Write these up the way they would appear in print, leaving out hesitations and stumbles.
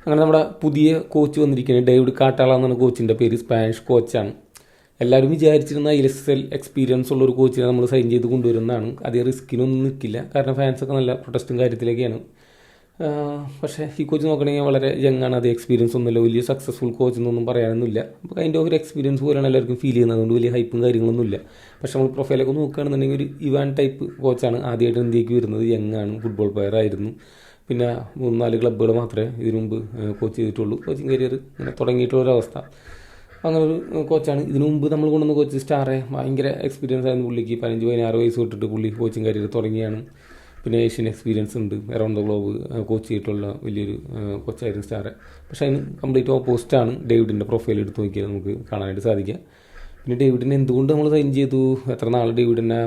അങ്ങനെ നമ്മുടെ പുതിയ കോച്ച് വന്നിരിക്കുന്നത് ഡേവിഡ് കാട്ടാള എന്നാണ് കോച്ചിൻ്റെ പേര്. സ്പാനിഷ് കോച്ചാണ്. എല്ലാവരും വിചാരിച്ചിരുന്ന ISL എക്സ്പീരിയൻസ് ഉള്ള ഒരു കോച്ചിനെ നമ്മൾ സൈൻ ചെയ്ത് കൊണ്ടുവരുന്നതാണ്. അതേ റിസ്ക്കിനൊന്നും നിൽക്കില്ല, കാരണം ഫാൻസൊക്കെ നല്ല പ്രൊട്ടസ്റ്റും കാര്യത്തിലേക്കാണ്. പക്ഷേ ഈ കോച്ച് നോക്കണമെങ്കിൽ വളരെ യങ്ങാണ്, അതേ എക്സ്പീരിയൻസ് ഒന്നുമില്ല, വലിയ സക്സസ്ഫുൾ കോച്ച് എന്നൊന്നും പറയാനൊന്നുമില്ല. അപ്പോൾ അതിൻ്റെ ഒരു എക്സ്പീരിയൻസ് പോലെയാണ് എല്ലാവർക്കും ഫീൽ ചെയ്യുന്നത്. അതുകൊണ്ട് വലിയ ഹൈപ്പും കാര്യങ്ങളൊന്നുമില്ല. പക്ഷേ നമ്മൾ പ്രൊഫൈലൊക്കെ നോക്കുകയാണെന്നുണ്ടെങ്കിൽ ഒരു ഇവാൻ ടൈപ്പ് കോച്ചാണ്. ആദ്യമായിട്ട് ഇന്ത്യക്ക് വരുന്നത്, യങ്ങാണ്, ഫുട്ബോൾ പ്ലെയർ ആയിരുന്നു. പിന്നെ 3-4 ക്ലബ്ബുകൾ മാത്രമേ ഇതിനു മുമ്പ് കോച്ച് ചെയ്തിട്ടുള്ളൂ. കോച്ചിങ് കരിയർ ഇങ്ങനെ തുടങ്ങിയിട്ടുള്ളൊരവസ്ഥ. അങ്ങനെ ഒരു കോച്ചാണ്. ഇതിനു മുമ്പ് നമ്മൾ കൊണ്ടുവന്ന കോച്ച് സ്റ്റാറെ ഭയങ്കര എക്സ്പീരിയൻസ് ആയിരുന്നു പുള്ളിക്ക്. 15-16 വയസ്സ് തൊട്ടിട്ട് പുള്ളി കോച്ചിങ് കരിയർ തുടങ്ങിയാണ്. പിന്നെ ഏഷ്യൻ എക്സ്പീരിയൻസ് ഉണ്ട്, അറൗണ്ട് ദ ഗ്ലോബ് കോച്ച് ചെയ്തിട്ടുള്ള വലിയൊരു കോച്ചായിരുന്നു സ്റ്റാറെ. പക്ഷേ അതിന് കംപ്ലീറ്റ് ഓപ്പോസിറ്റാണ് ഡേവിഡിൻ്റെ പ്രൊഫൈൽ എടുത്ത് നോക്കിയാൽ നമുക്ക് കാണാനായിട്ട് സാധിക്കുക. പിന്നെ ഡേവിഡിനെ എന്തുകൊണ്ട് നമ്മൾ സൈൻ ചെയ്തു, എത്ര നാൾ ഡേവിഡിനെ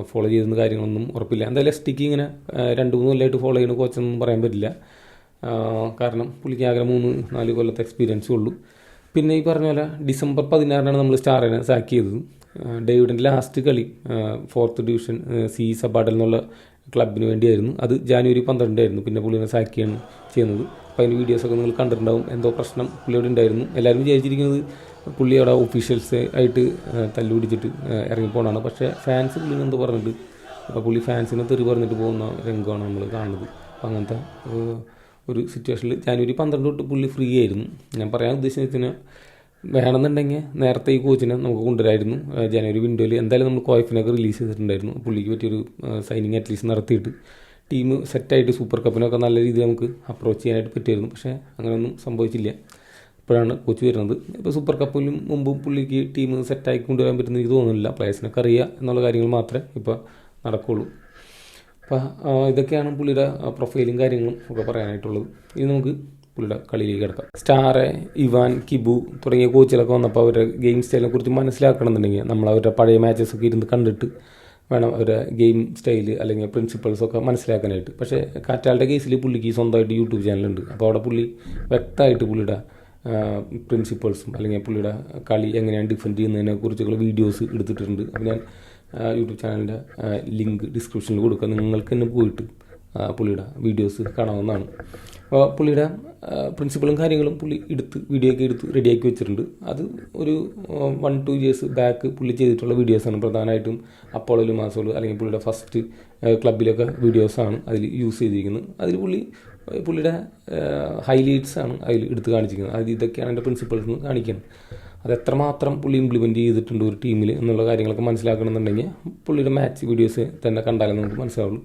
ഫോളോ ചെയ്തെന്ന കാര്യങ്ങളൊന്നും ഉറപ്പില്ല. എന്തായാലും STക്ക് ഇങ്ങനെ 2-3 കൊല്ലമായിട്ട് ഫോളോ ചെയ്യുന്ന കോച്ചൊന്നും പറയാൻ പറ്റില്ല. കാരണം പുള്ളിക്ക് ആകെ 3-4 കൊല്ലത്തെ എക്സ്പീരിയൻസേ ഉള്ളൂ. പിന്നെ ഈ പറഞ്ഞ പോലെ December 16 നമ്മൾ സ്റ്റാറിനെ സാക്ക് ചെയ്തത്. ഡേവിഡിൻ്റെ ലാസ്റ്റ് കളി 4th ഡിവിഷൻ സി സബാഡൽ എന്നുള്ള ക്ലബിന് വേണ്ടിയായിരുന്നു. അത് January 12 ആയിരുന്നു. പിന്നെ പുള്ളിനെ സാക്ക് ചെയ്യാണ് ചെയ്യുന്നത്. അപ്പോൾ അതിൻ്റെ വീഡിയോസൊക്കെ നിങ്ങൾ കണ്ടിട്ടുണ്ടാവും. എന്തോ പ്രശ്നം പുള്ളിയോട് ഉണ്ടായിരുന്നു. എല്ലാവരും വിചാരിച്ചിരിക്കുന്നത് പുള്ളി അവിടെ ഒഫീഷ്യൽസ് ആയിട്ട് തല്ലുപിടിച്ചിട്ട് ഇറങ്ങിപ്പോകണമാണ്. പക്ഷേ ഫാൻസ് പുള്ളിനെ എന്തോ പറഞ്ഞിട്ട്, അപ്പോൾ പുള്ളി ഫാൻസിനെ തെറി പറഞ്ഞിട്ട് പോകുന്ന രംഗമാണ് നമ്മൾ കാണുന്നത്. അപ്പോൾ അങ്ങനത്തെ ഒരു സിറ്റുവേഷനിൽ January 12 തൊട്ട് പുള്ളി ഫ്രീ ആയിരുന്നു. ഞാൻ പറയാൻ ഉദ്ദേശിച്ചതിന് വേണമെന്നുണ്ടെങ്കിൽ നേരത്തെ ഈ കോച്ചിനെ നമുക്ക് കൊണ്ടുവരായിരുന്നു. ജനുവരി വിൻഡോയിൽ എന്തായാലും നമ്മൾ കോയഫിനൊക്കെ റിലീസ് ചെയ്തിട്ടുണ്ടായിരുന്നു. പുള്ളിക്ക് പറ്റിയൊരു സൈനിങ് അറ്റ്ലീസ്റ്റ് നടത്തിയിട്ട് ടീം സെറ്റായിട്ട് സൂപ്പർ കപ്പിനൊക്കെ നല്ല രീതിയിൽ നമുക്ക് അപ്രോച്ച് ചെയ്യാനായിട്ട് പറ്റുമായിരുന്നു. പക്ഷേ അങ്ങനെയൊന്നും സംഭവിച്ചില്ല. ഇപ്പോഴാണ് കോച്ച് വരുന്നത്. ഇപ്പോൾ സൂപ്പർ കപ്പിലും മുമ്പും പുള്ളിക്ക് ടീം സെറ്റാക്കി കൊണ്ടുവരാൻ പറ്റുന്ന എനിക്ക് തോന്നുന്നില്ല. പ്ലേയേഴ്സിനൊക്കെ അറിയുക എന്നുള്ള കാര്യങ്ങൾ മാത്രമേ ഇപ്പോൾ നടക്കുകയുള്ളൂ. അപ്പോൾ ഇതൊക്കെയാണ് പുള്ളിയുടെ പ്രൊഫൈലും കാര്യങ്ങളും ഒക്കെ പറയാനായിട്ടുള്ളത്. ഇനി നമുക്ക് പുള്ളിയുടെ കളിയിലേക്ക് കിടക്കാം. സ്റ്റാറെ, ഇവാൻ, കിബു തുടങ്ങിയ കോച്ചുകളൊക്കെ വന്നപ്പോൾ അവരുടെ ഗെയിം സ്റ്റൈലിനെ കുറിച്ച് മനസ്സിലാക്കണമെന്നുണ്ടെങ്കിൽ നമ്മൾ അവരുടെ പഴയ മാച്ചസൊക്കെ ഇരുന്ന് കണ്ടിട്ട് വേണം അവരുടെ ഗെയിം സ്റ്റൈൽ അല്ലെങ്കിൽ പ്രിൻസിപ്പൾസൊക്കെ മനസ്സിലാക്കാനായിട്ട്. പക്ഷേ കാറ്റാളുടെ കേസിൽ പുള്ളിക്ക് സ്വന്തമായിട്ട് യൂട്യൂബ് ചാനലുണ്ട്. അപ്പോൾ അവിടെ പുള്ളി വ്യക്തമായിട്ട് പുള്ളിയുടെ പ്രിൻസിപ്പൾസും അല്ലെങ്കിൽ പുള്ളിയുടെ കളി എങ്ങനെയാണ് ഡിഫെൻഡ് ചെയ്യുന്നതിനെ കുറിച്ചുള്ള വീഡിയോസ് എടുത്തിട്ടുണ്ട്. അപ്പോൾ ഞാൻ യൂട്യൂബ് ചാനലിൻ്റെ ലിങ്ക് ഡിസ്ക്രിപ്ഷനിൽ കൊടുക്കുക. നിങ്ങൾക്ക് തന്നെ പോയിട്ട് പുള്ളിയുടെ വീഡിയോസ് കാണാവുന്നതാണ്. അപ്പോൾ പുള്ളിയുടെ പ്രിൻസിപ്പളും കാര്യങ്ങളും പുള്ളി വീഡിയോ ഒക്കെ എടുത്ത് റെഡിയാക്കി വെച്ചിട്ടുണ്ട്. അത് ഒരു 1-2 ഇയേഴ്സ് ബാക്ക് പുള്ളി ചെയ്തിട്ടുള്ള വീഡിയോസാണ്. പ്രധാനമായിട്ടും അപ്പോളോ ലുമാസോൾ അല്ലെങ്കിൽ പുള്ളിയുടെ ഫസ്റ്റ് ക്ലബിലൊക്കെ വീഡിയോസാണ് അതിൽ യൂസ് ചെയ്തിരിക്കുന്നത്. അതിൽ പുള്ളിയുടെ ഹൈലൈറ്റ്സാണ് അതിൽ എടുത്ത് കാണിച്ചിരിക്കുന്നത്. അത് ഇതൊക്കെയാണ് എൻ്റെ പ്രിൻസിപ്പൾസ് എന്ന് കാണിക്കുന്നത്. അത് എത്രമാത്രം പുള്ളി ഇംപ്ലിമെൻറ്റ് ചെയ്തിട്ടുണ്ട് ഒരു ടീമിൽ എന്നുള്ള കാര്യങ്ങളൊക്കെ മനസ്സിലാക്കണമെന്നുണ്ടെങ്കിൽ പുള്ളിയുടെ മാച്ച് വീഡിയോസ് തന്നെ കണ്ടാലേ നമുക്ക് മനസ്സിലാവുള്ളൂ.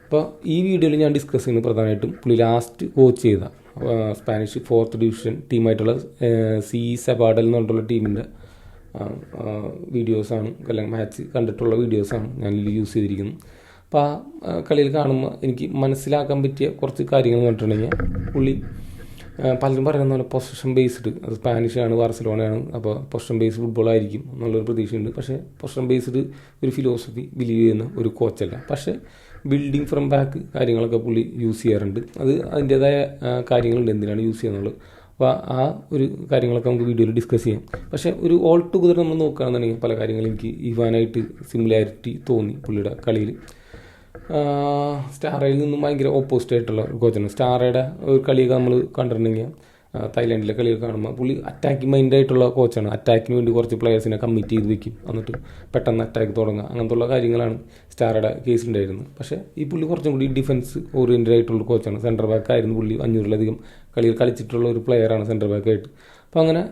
അപ്പോൾ ഈ വീഡിയോയിൽ ഞാൻ ഡിസ്കസ് ചെയ്യുന്നത് പ്രധാനമായിട്ടും പുള്ളി ലാസ്റ്റ് കോച്ച് ചെയ്ത സ്പാനിഷ് 4th ഡിവിഷൻ ടീമായിട്ടുള്ള സി സബാഡൽ എന്ന് പറഞ്ഞിട്ടുള്ള ടീമിൻ്റെ വീഡിയോസാണ്, അല്ലെങ്കിൽ മാച്ച് കണ്ടിട്ടുള്ള വീഡിയോസാണ് ഞാനിതിൽ യൂസ് ചെയ്തിരിക്കുന്നത്. അപ്പോൾ ആ കളിയിൽ കാണുമ്പോൾ എനിക്ക് മനസ്സിലാക്കാൻ പറ്റിയ കുറച്ച് കാര്യങ്ങൾ കണ്ടിട്ടുണ്ടെങ്കിൽ പുള്ളി പലരും പറയുന്ന പോലെ പൊസിഷൻ ബേസ്ഡ്, അത് സ്പാനിഷാണ്, ബാർസലോണയാണ്, അപ്പോൾ പൊസിഷൻ ബേസ്ഡ് ഫുട്ബോൾ ആയിരിക്കും എന്നുള്ളൊരു പ്രതീക്ഷയുണ്ട്. പക്ഷേ പൊസിഷൻ ബേസ്ഡ് ഒരു ഫിലോസഫി ബിലീവ് ചെയ്യുന്ന ഒരു കോച്ചല്ല. പക്ഷേ ബിൽഡിങ് ഫ്രം ബാക്ക് കാര്യങ്ങളൊക്കെ പുള്ളി യൂസ് ചെയ്യാറുണ്ട്. അത് അതിൻ്റേതായ കാര്യങ്ങളുണ്ട് എന്തിനാണ് യൂസ് ചെയ്യുന്നുള്ളത്. അപ്പോൾ ആ ഒരു കാര്യങ്ങളൊക്കെ നമുക്ക് വീഡിയോയിൽ ഡിസ്കസ് ചെയ്യാം. പക്ഷേ ഒരു ഓൾ ടുഗദർ നമ്മൾ നോക്കുകയാണെന്നുണ്ടെങ്കിൽ പല കാര്യങ്ങളും എനിക്ക് ഇവാനായിട്ട് സിമിലാരിറ്റി തോന്നി പുള്ളിയുടെ കളിയിൽ. സ്റ്റാറയിൽ നിന്നും ഭയങ്കര ഓപ്പോസിറ്റ് ആയിട്ടുള്ള ഒരു കോച്ചാണ്. സ്റ്റാറയുടെ ഒരു കളിയൊക്കെ നമ്മൾ കണ്ടിട്ടുണ്ടെങ്കിൽ തായ്ലാൻഡിലെ കളിയൊക്കെ കാണുമ്പോൾ പുള്ളി അറ്റാക്കിംഗ് മൈൻഡായിട്ടുള്ള കോച്ചാണ്. അറ്റാക്കിന് വേണ്ടി കുറച്ച് പ്ലെയേഴ്സിനെ കമ്മിറ്റ് ചെയ്ത് വെക്കും, എന്നിട്ട് പെട്ടെന്ന് അറ്റാക്ക് തുടങ്ങുക, അങ്ങനത്തുള്ള കാര്യങ്ങളാണ് സ്റ്റാറയുടെ കേസിലുണ്ടായിരുന്നത്. പക്ഷേ ഈ പുള്ളി കുറച്ചും കൂടി ഡിഫൻസ് ഓറിയൻറ്റഡ് ആയിട്ടുള്ള കോച്ചാണ്. സെൻറ്റർ ബാക്ക് ആയിരുന്നു പുള്ളി. 500-ലധികം കളിയിൽ കളിച്ചിട്ടുള്ള ഒരു പ്ലെയറാണ് സെൻറ്റർ ബാക്കായിട്ട്. അപ്പോൾ അങ്ങനെ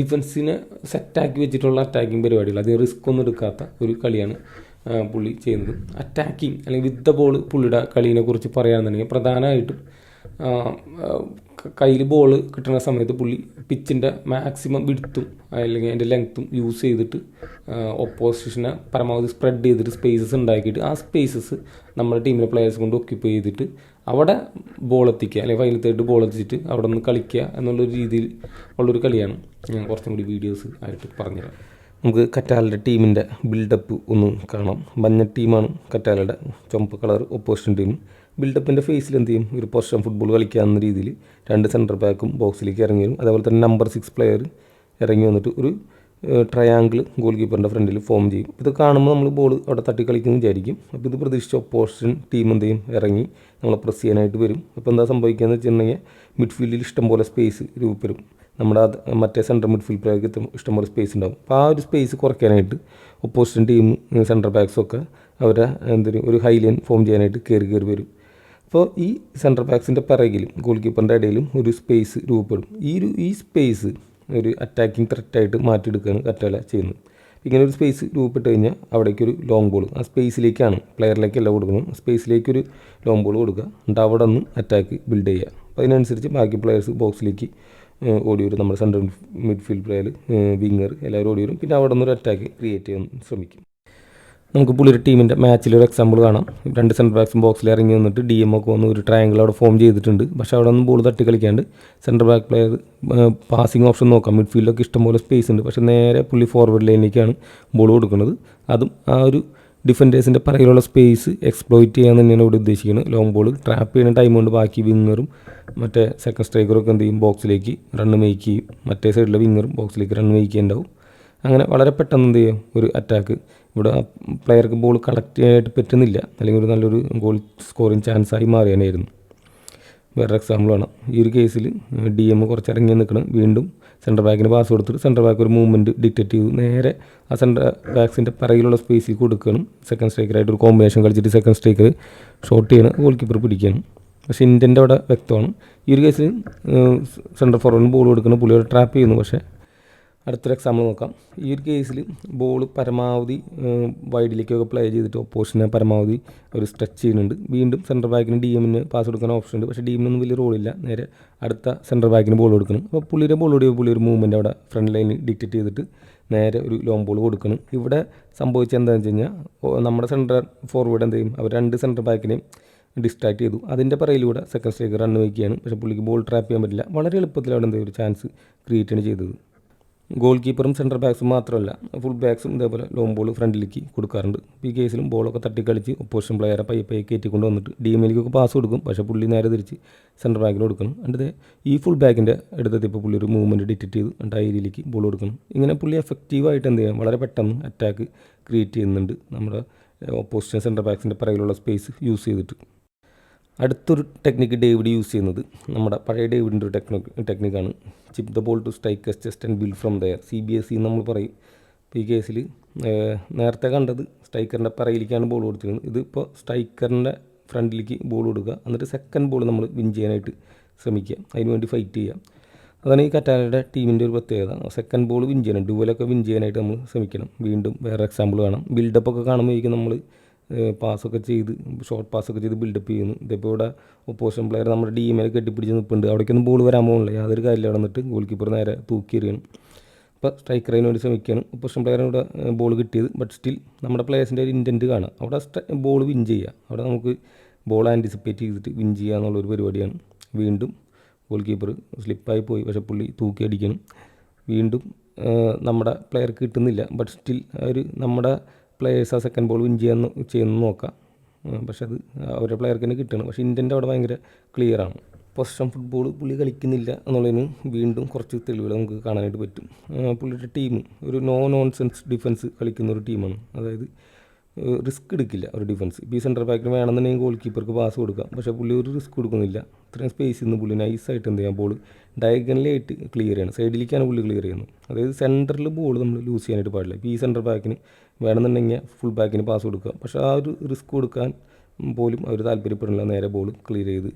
ഡിഫൻസിനെ സെറ്റാക്കി വെച്ചിട്ടുള്ള അറ്റാക്കിംഗ് പരിപാടികൾ, അതിന് റിസ്ക് ഒന്നും എടുക്കാത്ത ഒരു കളിയാണ് പുള്ളി ചെയ്യുന്നത്. അറ്റാക്കിങ് അല്ലെങ്കിൽ വിത്ത് ദ ബോൾ പുള്ളിയുടെ കളീനെ കുറിച്ച് പറയുകയാണെന്നുണ്ടെങ്കിൽ പ്രധാനമായിട്ടും കയ്യിൽ ബോൾ കിട്ടുന്ന സമയത്ത് പുള്ളി പിച്ചിൻ്റെ മാക്സിമം വിഡ്ത്തും അല്ലെങ്കിൽ അതിൻ്റെ ലെങ്ത്തും യൂസ് ചെയ്തിട്ട് ഓപ്പോസിഷനെ പരമാവധി സ്പ്രെഡ് ചെയ്തിട്ട് സ്പേസസ് ഉണ്ടാക്കിയിട്ട് ആ സ്പേസസ് നമ്മുടെ ടീമിലെ പ്ലെയേഴ്സ് കൊണ്ട് ഒക്യുപ്പൈ ചെയ്തിട്ട് അവിടെ ബോൾ എത്തിക്കുക, അല്ലെങ്കിൽ ഫൈനലത്തായിട്ട് ബോൾ എത്തിച്ചിട്ട് അവിടെ നിന്ന് കളിക്കുക എന്നുള്ളൊരു രീതിയിൽ ഉള്ളൊരു കളിയാണ്. ഞാൻ കുറച്ചും കൂടി വീഡിയോസ് ആയിട്ട് പറഞ്ഞുതരാം. നമുക്ക് കറ്റാലയുടെ ടീമിൻ്റെ ബിൽഡപ്പ് ഒന്ന് കാണാം. മഞ്ഞ ടീമാണ് കറ്റാലയുടെ, ചുമപ്പ് കളർ ഓപ്പോസിഷൻ ടീം. ബിൽഡപ്പിൻ്റെ ഫേസിൽ എന്ത് ചെയ്യും, ഒരു പൊസിഷൻ ഫുട്ബോൾ കളിക്കാവുന്ന രീതിയിൽ 2 സെൻറ്റർ ബാക്കും ബോക്സിലേക്ക് ഇറങ്ങി വരും. അതേപോലെ തന്നെ നമ്പർ 6 പ്ലെയർ ഇറങ്ങി വന്നിട്ട് ഒരു ട്രയാങ്കിൾ ഗോൾ കീപ്പറിൻ്റെ ഫ്രണ്ടിൽ ഫോം ചെയ്യും. ഇത് കാണുമ്പോൾ നമ്മൾ ബോൾ അവിടെ തട്ടി കളിക്കുന്നു വിചാരിക്കും. അപ്പോൾ ഇത് പ്രതീക്ഷിച്ച് ഒപ്പോസിഷൻ ടീം എന്ത് ചെയ്യും, ഇറങ്ങി നമ്മളെ പ്രസ് ചെയ്യാനായിട്ട് വരും. അപ്പോൾ എന്താ സംഭവിക്കുകയെന്ന് വെച്ചിട്ടുണ്ടെങ്കിൽ മിഡ്ഫീൽഡിൽ ഇഷ്ടംപോലെ സ്പേസ് രൂപപ്പെടും. നമ്മുടെ മറ്റേ സെൻട്രൽ മിഡ്ഫീൽഡ് പ്ലെയർക്ക് ഇഷ്ടംപോലെ സ്പേസ് ഉണ്ടാകും. അപ്പോൾ ആ ഒരു സ്പേസ് കുറയ്ക്കാനായിട്ട് ഒപ്പോസിഷൻ ടീം സെൻട്രൽ ബാക്സൊക്കെ അവരെ ഒരു ഹൈ ലൈൻ ഫോം ചെയ്യാനായിട്ട് കയറി വരും. അപ്പോൾ ഈ സെൻട്രൽ ബാക്സിൻ്റെ പിറകിലും ഗോൾ കീപ്പറിൻ്റെ ഇടയിലും ഒരു സ്പേസ് രൂപപ്പെടും. ഈ സ്പേസ് ഒരു അറ്റാക്കിംഗ് ത്രെറ്റായിട്ട് മാറ്റിയെടുക്കുകയാണ് കറ്റാല ചെയ്യുന്നത്. ഇങ്ങനെ ഒരു സ്പേസ് രൂപപ്പെട്ട് കഴിഞ്ഞാൽ അവിടേക്കൊരു ലോങ് ബോൾ, ആ സ്പേസിലേക്കാണ് പ്ലെയറിലേക്കല്ല കൊടുക്കുന്നത്, സ്പേസിലേക്കൊരു ലോങ് ബോൾ കൊടുക്കുക. എന്നിട്ട് അവിടെ നിന്ന് അറ്റാക്ക് ബിൽഡ് ചെയ്യുക. അപ്പോൾ അതിനനുസരിച്ച് ബാക്കി പ്ലെയേഴ്സ് ബോക്സിലേക്ക് ഓടി വരും. നമ്മുടെ സെൻട്രൽ മിഡ്ഫീൽഡ് പ്ലെയർ, വിങ്ങർ എല്ലാവരും ഓടി വരും. പിന്നെ അവിടെ നിന്നൊരു അറ്റാക്ക് ക്രിയേറ്റ് ചെയ്യാൻ ശ്രമിക്കും. നമുക്ക് പുള്ളിയുടെ ടീമിൻ്റെ മാച്ചിലൊരു എക്സാമ്പിൾ കാണാം. 2 സെൻട്രൽ ബാക്സും ബോക്സിൽ ഇറങ്ങി വന്നിട്ട് DM ഒക്കെ വന്ന് ഒരു ട്രയാങ്കിൾ അവിടെ ഫോം ചെയ്തിട്ടുണ്ട്. പക്ഷേ അവിടെ നിന്ന് ബോൾ തട്ടി കളിക്കാണ്ട് central back player passing option നോക്കാം. മിഡ്ഫീൽഡൊക്കെ ഇഷ്ടംപോലെ സ്പേസ് ഉണ്ട്. പക്ഷേ നേരെ പുള്ളി ഫോർവേഡ് ലൈനിലേക്കാണ് ബോൾ കൊടുക്കുന്നത്. അതും ആ ഒരു ഡിഫൻഡേഴ്സിൻ്റെ പിറകിലുള്ള സ്പേസ് എക്സ്പ്ലോയിറ്റ് ചെയ്യാൻ തന്നെയാണ് ഇവിടെ ഉദ്ദേശിക്കുന്നത്. ലോങ് ബോൾ ട്രാപ്പ് ചെയ്യുന്ന ടൈം കൊണ്ട് ബാക്കി വിങ്ങറും മറ്റേ സെക്കൻഡ് സ്ട്രൈക്കറൊക്കെ എന്ത് ചെയ്യും, ബോക്സിലേക്ക് റണ്ണ് മേക്ക് ചെയ്യും. മറ്റേ സൈഡിലെ വിങ്ങറും ബോക്സിലേക്ക് റണ്ണ് മേക്ക് ചെയ്യുന്നുണ്ടാവും. അങ്ങനെ വളരെ പെട്ടെന്ന് എന്ത് ചെയ്യും, ഒരു അറ്റാക്ക് ഇവിടെ പ്ലെയർക്ക് ബോൾ കളക്ട് ചെയ്യാനായിട്ട് പറ്റുന്നില്ല, അല്ലെങ്കിൽ ഒരു നല്ലൊരു ഗോൾ സ്കോറിങ് ചാൻസായി മാറിയാനായിരുന്നു. വേറൊരു എക്സാമ്പിളാണ് ഈ ഒരു കേസിൽ DM കുറച്ച് ഇറങ്ങി നിൽക്കണം. വീണ്ടും സെൻട്രൽ ബാക്കിന് പാസ് കൊടുത്തിട്ട് സെൻട്രൽ ബാക്ക് ഒരു മൂവ്മെൻറ്റ് ഡിക്റ്റേറ്റ് ചെയ്തു നേരെ ആ സെൻട്രൽ ബാക്സിൻ്റെ പിറകിലുള്ള സ്പേസിൽ കൊടുക്കുകയാണ്. സെക്കൻഡ് സ്ട്രൈക്കറായിട്ട് ഒരു കോമ്പിനേഷൻ കളിച്ചിട്ട് സെക്കൻഡ് സ്ട്രൈക്കർ ഷോട്ട് ചെയ്യണം, ഗോൾ കീപ്പർ പിടിക്കുകയാണ്. പക്ഷേ ഇൻ്റൻ്റെ അവിടെ വ്യക്തമാണ്. ഈ ഒരു കേസിൽ സെൻട്രൽ ഫോർവേഡിന് ബോൾ കൊടുക്കണം, പുള്ളിയോട് ട്രാപ്പ് ചെയ്യുന്നു. പക്ഷേ അടുത്തൊരു എക്സാമ്പിൾ നോക്കാം. ഈ ഒരു കേസിൽ ബോൾ പരമാവധി വൈഡിലേക്കൊക്കെ പ്ലേ ചെയ്തിട്ട് ഒപ്പോസിഷനെ പരമാവധി ഒരു സ്ട്രെച്ച് ചെയ്യുന്നുണ്ട്. വീണ്ടും സെൻട്രൽ ബാക്കിന് DM പാസ് കൊടുക്കാൻ ഓപ്ഷൻ ഉണ്ട്. പക്ഷേ DM വലിയ റോളില്ല, നേരെ അടുത്ത സെൻട്രൽ ബാക്കിന് ബോൾ കൊടുക്കണം. അപ്പോൾ പുള്ളിയുടെ ബോൾ ഓടിയ പുള്ളി ഒരു മൂവ്മെൻറ്റ് അവിടെ ഫ്രണ്ട് ലൈനിൽ ഡിക്റ്റേറ്റ് ചെയ്തിട്ട് നേരെ ഒരു ലോങ് ബോൾ കൊടുക്കണം. ഇവിടെ സംഭവിച്ചത് എന്താണെന്ന് വെച്ച് കഴിഞ്ഞാൽ നമ്മുടെ സെൻട്രൽ ഫോർവേഡ് എന്ത് ചെയ്യും, അവർ 2 സെൻട്രൽ ബാക്കിനെയും ഡിസ്ട്രാക്ട് ചെയ്തു. അതിൻ്റെ പിറകിലൂടെ സെക്കൻഡ് സ്ട്രൈക്കർ റണ്ണ് വയ്ക്കുകയാണ്. പക്ഷേ പുള്ളിക്ക് ബോൾ ട്രാപ്പ് ചെയ്യാൻ പറ്റില്ല. വളരെ എളുപ്പത്തിൽ അവിടെ എന്തെങ്കിലും ഒരു ചാൻസ് ക്രിയേറ്റ് ആണ് ചെയ്തത്. ഗോൾ കീപ്പറും സെൻട്രൽ ബാക്സും മാത്രമല്ല, ഫുൾ ബാക്സും ഇതേപോലെ ലോങ് ബോൾ ഫ്രണ്ടിലേക്ക് കൊടുക്കാറുണ്ട്. ഈ കേസിലും ബോളൊക്കെ തട്ടിക്കളിച്ച് ഒപ്പോസിഷൻ പ്ലെയറെ പയ്യെ കയറ്റിക്കൊണ്ട് വന്നിട്ട് DMലേക്ക് പാസ് കൊടുക്കും. പക്ഷേ പുള്ളി നേരെ തിരിച്ച് സെൻട്രൽ ബാക്കിന് കൊടുക്കണം. എന്നിട്ട് ഈ ഫുൾ ബാക്കിൻ്റെ അടുത്തെത്തിയപ്പോൾ പുള്ളി ഒരു മൂവ്മെൻറ്റ് ഡിറ്റക്റ്റ് ചെയ്തു, എന്നിട്ട് ആ ഏരിയയിലേക്ക് ബോൾ കൊടുക്കണം. ഇങ്ങനെ പുള്ളി എഫക്റ്റീവായിട്ട് എന്ത് ചെയ്യാം, വളരെ പെട്ടെന്ന് അറ്റാക്ക് ക്രിയേറ്റ് ചെയ്യുന്നുണ്ട് നമ്മുടെ ഓപ്പോസിഷൻ സെൻട്രൽ ബാക്സിൻ്റെ പിറകിലുള്ള സ്പേസ് യൂസ് ചെയ്തിട്ട്. അടുത്തൊരു ടെക്നിക്ക് ഡേവിഡ് യൂസ് ചെയ്യുന്നത് നമ്മുടെ പഴയ ഡേവിഡിൻ്റെ ഒരു ടെക്നിക്കാണ്. Chip the ball to strikers just and build from there, CBSE നമ്മൾ പറയും. ഇപ്പോൾ ഈ കേസിൽ നേരത്തെ കണ്ടത് സ്ട്രൈക്കറിൻ്റെ പിറകിലേക്കാണ് ബോൾ കൊടുത്തിരുന്നത്. ഇതിപ്പോൾ സ്ട്രൈക്കറിൻ്റെ ഫ്രണ്ടിലേക്ക് ബോൾ കൊടുക്കുക, എന്നിട്ട് സെക്കൻഡ് ബോൾ നമ്മൾ വിൻ ചെയ്യാനായിട്ട് ശ്രമിക്കുക, അതിനുവേണ്ടി ഫൈറ്റ് ചെയ്യുക. അതാണ് ഈ കറ്റാലയുടെ ടീമിൻ്റെ ഒരു പ്രത്യേകത. സെക്കൻഡ് ബോൾ വിൻ ചെയ്യണം, ഡുവലൊക്കെ വിൻ ചെയ്യാനായിട്ട് നമ്മൾ ശ്രമിക്കണം. വീണ്ടും വേറെ എക്സാമ്പിൾ കാണാം. ബിൽഡപ്പൊക്കെ കാണുമ്പോഴേക്കും നമ്മൾ പാസ്സൊക്കെ ചെയ്ത് ഷോർട്ട് പാസ്സൊക്കെ ചെയ്ത് ബിൽഡപ്പ് ചെയ്യുന്നു. ഇതിപ്പോൾ ഇവിടെ ഒപ്പോസിഷൻ പ്ലെയർ നമ്മുടെ DMനെ കെട്ടിപ്പിടിച്ച് നിൽപ്പുണ്ട്. അവിടേക്കൊന്നും ബോൾ വരാൻ പോകുന്നില്ല, യാതൊരു കാര്യമില്ല. അവിടെ നിന്നിട്ട് ഗോൾ കീപ്പർ നേരെ തൂക്കി എറിയണം. അപ്പോൾ സ്ട്രൈക്കറിന് വേണ്ടി ശ്രമിക്കുകയാണ്. ഒപ്പോസിഷൻ പ്ലെയറിനോട് ബോൾ കിട്ടിയത്, ബട്ട് സ്റ്റിൽ നമ്മുടെ പ്ലെയേഴ്സിൻ്റെ ഒരു ഇൻറ്റൻറ്റ് കാണാം. അവിടെ ബോൾ വിൻ ചെയ്യുക, അവിടെ നമുക്ക് ബോൾ ആൻറ്റിസിപ്പേറ്റ് ചെയ്തിട്ട് വിൻ ചെയ്യുക എന്നുള്ളൊരു പരിപാടിയാണ്. വീണ്ടും ഗോൾ കീപ്പർ സ്ലിപ്പായി പോയി, പക്ഷേ പുള്ളി തൂക്കി അടിക്കണം. വീണ്ടും നമ്മുടെ പ്ലെയർക്ക് കിട്ടുന്നില്ല, ബട്ട് സ്റ്റിൽ നമ്മുടെ പ്ലെയേഴ്സ് ആ സെക്കൻഡ് ബോൾ വിൻ ചെയ്യുന്നു നോക്കാം. പക്ഷെ അത് അവരുടെ പ്ലെയർക്ക് തന്നെ കിട്ടണം. പക്ഷേ ഇന്ത്യൻ്റെ അവിടെ ഭയങ്കര ക്ലിയറാണ്. പൊസിഷൻ ഫുട്ബോൾ പുള്ളി കളിക്കുന്നില്ല എന്നുള്ളതിന് വീണ്ടും കുറച്ച് തെളിവുകൾ നമുക്ക് കാണാനായിട്ട് പറ്റും. പുള്ളിയുടെ ടീം ഒരു നോൺസെൻസ് ഡിഫൻസ് കളിക്കുന്ന ഒരു ടീമാണ്. അതായത് റിസ്ക് എടുക്കില്ല ഒരു ഡിഫൻസ്. ഇപ്പോൾ ഈ സെൻട്രൽ ബാക്കിന് വേണമെന്നുണ്ടെങ്കിൽ ഗോൾ കീപ്പർക്ക് പാസ് കൊടുക്കാം, പക്ഷേ പുള്ളി ഒരു റിസ്ക് കൊടുക്കുന്നില്ല. ഇത്രയും സ്പേസിൽ നിന്ന് പുള്ളി നൈസായിട്ട് എന്ത് ചെയ്യാം, ബോൾ ഡയഗണലായിട്ട് ക്ലിയർ ചെയ്യണം, സൈഡിലേക്കാണ് പുള്ളി ക്ലിയർ ചെയ്യുന്നത്. അതായത് സെൻറ്ററിൽ ബോൾ നമ്മൾ ലൂസ് ചെയ്യാനായിട്ട് പാടില്ല. ഇപ്പോൾ ഈ സെൻട്രൽ ബാക്കിന് വേണമെന്നുണ്ടെങ്കിൽ ഫുൾ ബാക്കിന് പാസ് കൊടുക്കുക, പക്ഷേ ആ ഒരു റിസ്ക് കൊടുക്കാൻ പോലും അവർ താല്പര്യപ്പെടുന്നില്ല, നേരെ ബോൾ ക്ലിയർ ചെയ്ത്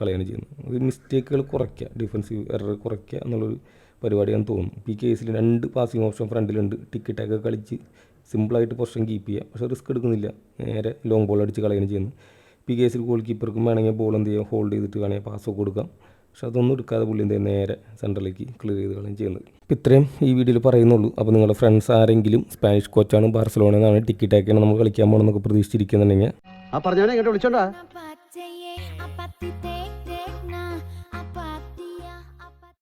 കളയാണ് ചെയ്യുന്നത്. അത് മിസ്റ്റേക്കുകൾ കുറയ്ക്കുക, ഡിഫൻസീവ് എറർ കുറയ്ക്കുക എന്നുള്ളൊരു പരിപാടിയാണെന്ന് തോന്നുന്നു. ഇപ്പോൾ ഈ കേസിൽ 2 പാസിംഗ് ഓപ്ഷൻ ഫ്രണ്ടിലുണ്ട്. ടിക്കറ്റൊക്കെ കളിച്ച് സിമ്പിളായിട്ട് പൊസിഷൻ കീപ്പ് ചെയ്യുക, പക്ഷേ റിസ്ക് എടുക്കുന്നില്ല, നേരെ ലോങ് ബോൾ അടിച്ച് കളയാണ് ചെയ്യുന്നത്. ഇപ്പോൾ ഈ കേസിൽ ഗോൾ കീപ്പർക്കും വേണമെങ്കിൽ ബോൾ എന്ത് ചെയ്യുക, ഹോൾഡ് ചെയ്തിട്ട് വേണമെങ്കിൽ പാസ്സൊക്കെ കൊടുക്കാം, പക്ഷെ അതൊന്നും എടുക്കാതെ പുള്ളി എന്ത് ചെയ്യുക, നേരെ സെൻറ്ററിലേക്ക് ക്ലിയർ ചെയ്ത് കളയും ചെയ്യുന്നത്. ഇപ്പോൾ ഇത്രയും ഈ വീഡിയോയിൽ പറയുന്നുള്ളൂ. അപ്പോൾ നിങ്ങളുടെ ഫ്രണ്ട്സ് ആരെങ്കിലും സ്പാനിഷ് കോച്ചാണ്, ബാർസലോണ എന്നാണ്, ടിക്കറ്റൊക്കെയാണ് നമ്മൾ കളിക്കാൻ പോകണമെന്നൊക്കെ പ്രതീക്ഷിച്ചിരിക്കുന്നുണ്ടെങ്കിൽ ആ പറഞ്ഞവനെ ഇങ്ങോട്ട് വിളിച്ചോണ്ടാ